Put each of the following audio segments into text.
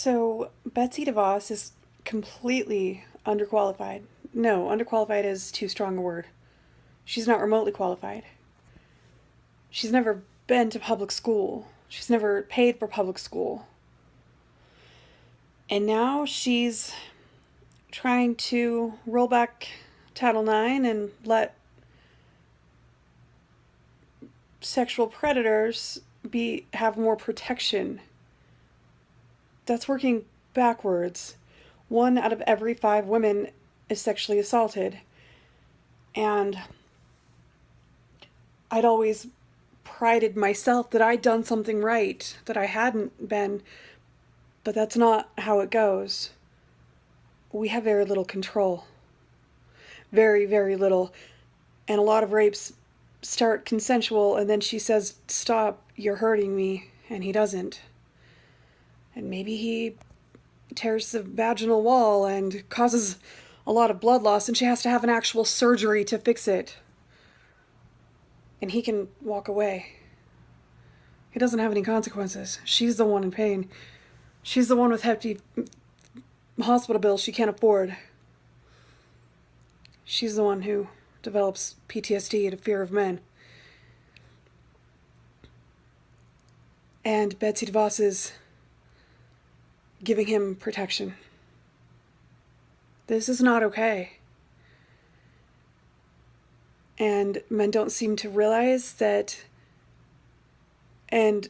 So Betsy DeVos is completely underqualified. No, underqualified is too strong a word. She's not remotely qualified. She's never been to public school. She's never paid for public school. And now she's trying to roll back Title IX and let sexual predators have more protection. That's working backwards. 1 out of every 5 women is sexually assaulted. And I'd always prided myself that I'd done something right, that I hadn't been, but that's not how it goes. We have very little control. Very, very little. And a lot of rapes start consensual, and then she says, "Stop, you're hurting me," and he doesn't. And maybe he tears the vaginal wall and causes a lot of blood loss, and she has to have an actual surgery to fix it. And he can walk away. He doesn't have any consequences. She's the one in pain. She's the one with hefty hospital bills she can't afford. She's the one who develops PTSD and a fear of men. And Betsy DeVos is giving him protection. This is not okay. And men don't seem to realize that, and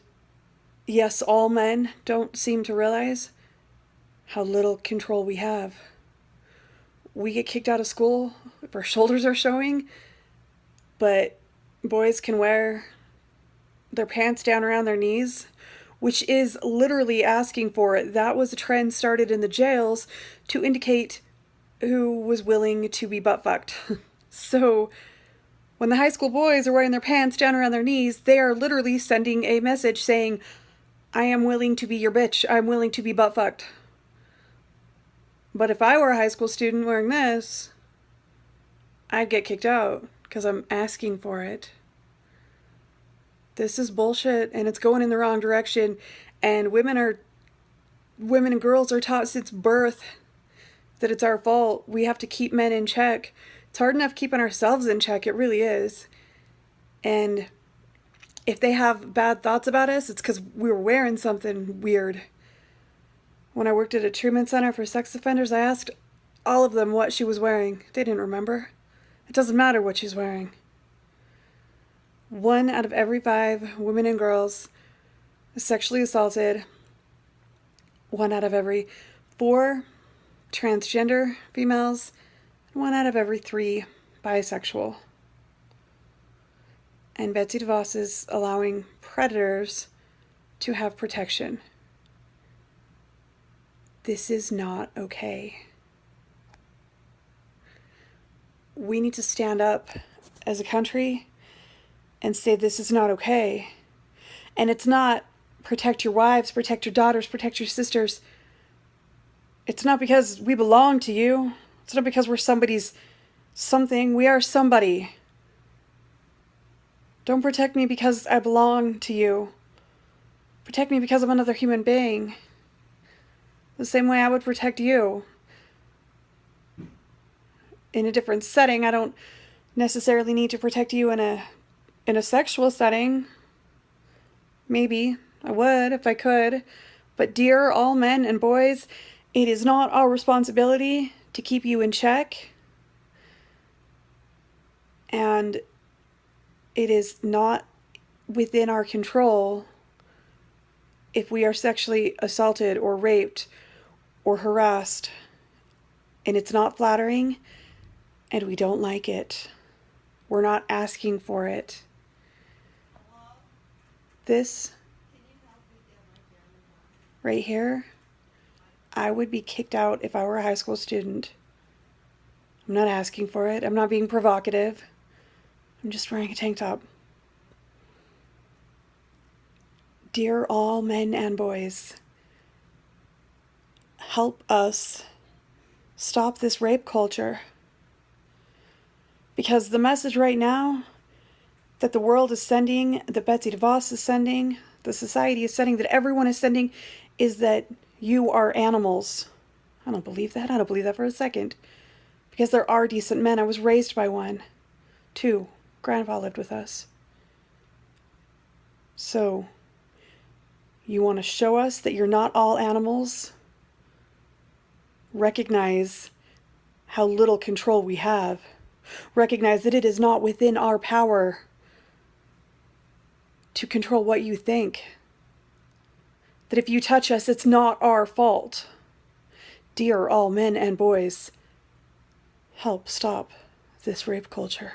yes, all men don't seem to realize how little control we have. We get kicked out of school if our shoulders are showing, but boys can wear their pants down around their knees, which is literally asking for it. That was a trend started in the jails to indicate who was willing to be butt fucked. So when the high school boys are wearing their pants down around their knees, they are literally sending a message saying, "I am willing to be your bitch. I'm willing to be butt fucked." But if I were a high school student wearing this, I'd get kicked out because I'm asking for it. This is bullshit, and it's going in the wrong direction. And women and girls are taught since birth that it's our fault. We have to keep men in check. It's hard enough keeping ourselves in check. It really is. And if they have bad thoughts about us, it's because we were wearing something weird. When I worked at a treatment center for sex offenders, I asked all of them what she was wearing. They didn't remember. It doesn't matter what she's wearing. 1 out of every 5 women and girls is sexually assaulted. 1 out of every 4 transgender females. 1 out of every 3 bisexual. And Betsy DeVos is allowing predators to have protection. This is not okay. We need to stand up as a country and say this is not okay. And it's not protect your wives, protect your daughters, protect your sisters. It's not because we belong to you. It's not because we're somebody's something. We are somebody. Don't protect me because I belong to you. Protect me because I'm another human being. The same way I would protect you. In a different setting, I don't necessarily need to protect you in a sexual setting. Maybe I would if I could. But dear all men and boys, it is not our responsibility to keep you in check. And it is not within our control if we are sexually assaulted or raped or harassed. And it's not flattering, and we don't like it. We're not asking for it. This right here, I would be kicked out if I were a high school student. I'm not asking for it. I'm not being provocative. I'm just wearing a tank top. Dear all men and boys, help us stop this rape culture. Because the message right now that the world is sending, that Betsy DeVos is sending, the society is sending, that everyone is sending, is that You are animals. I don't believe that. I don't believe that for a second. Because there are decent men. I was raised by one. 2. Grandpa lived with us. So, you want to show us that you're not all animals? Recognize how little control we have. Recognize that it is not within our power to control what you think. That if you touch us, it's not our fault. Dear all men and boys, help stop this rape culture.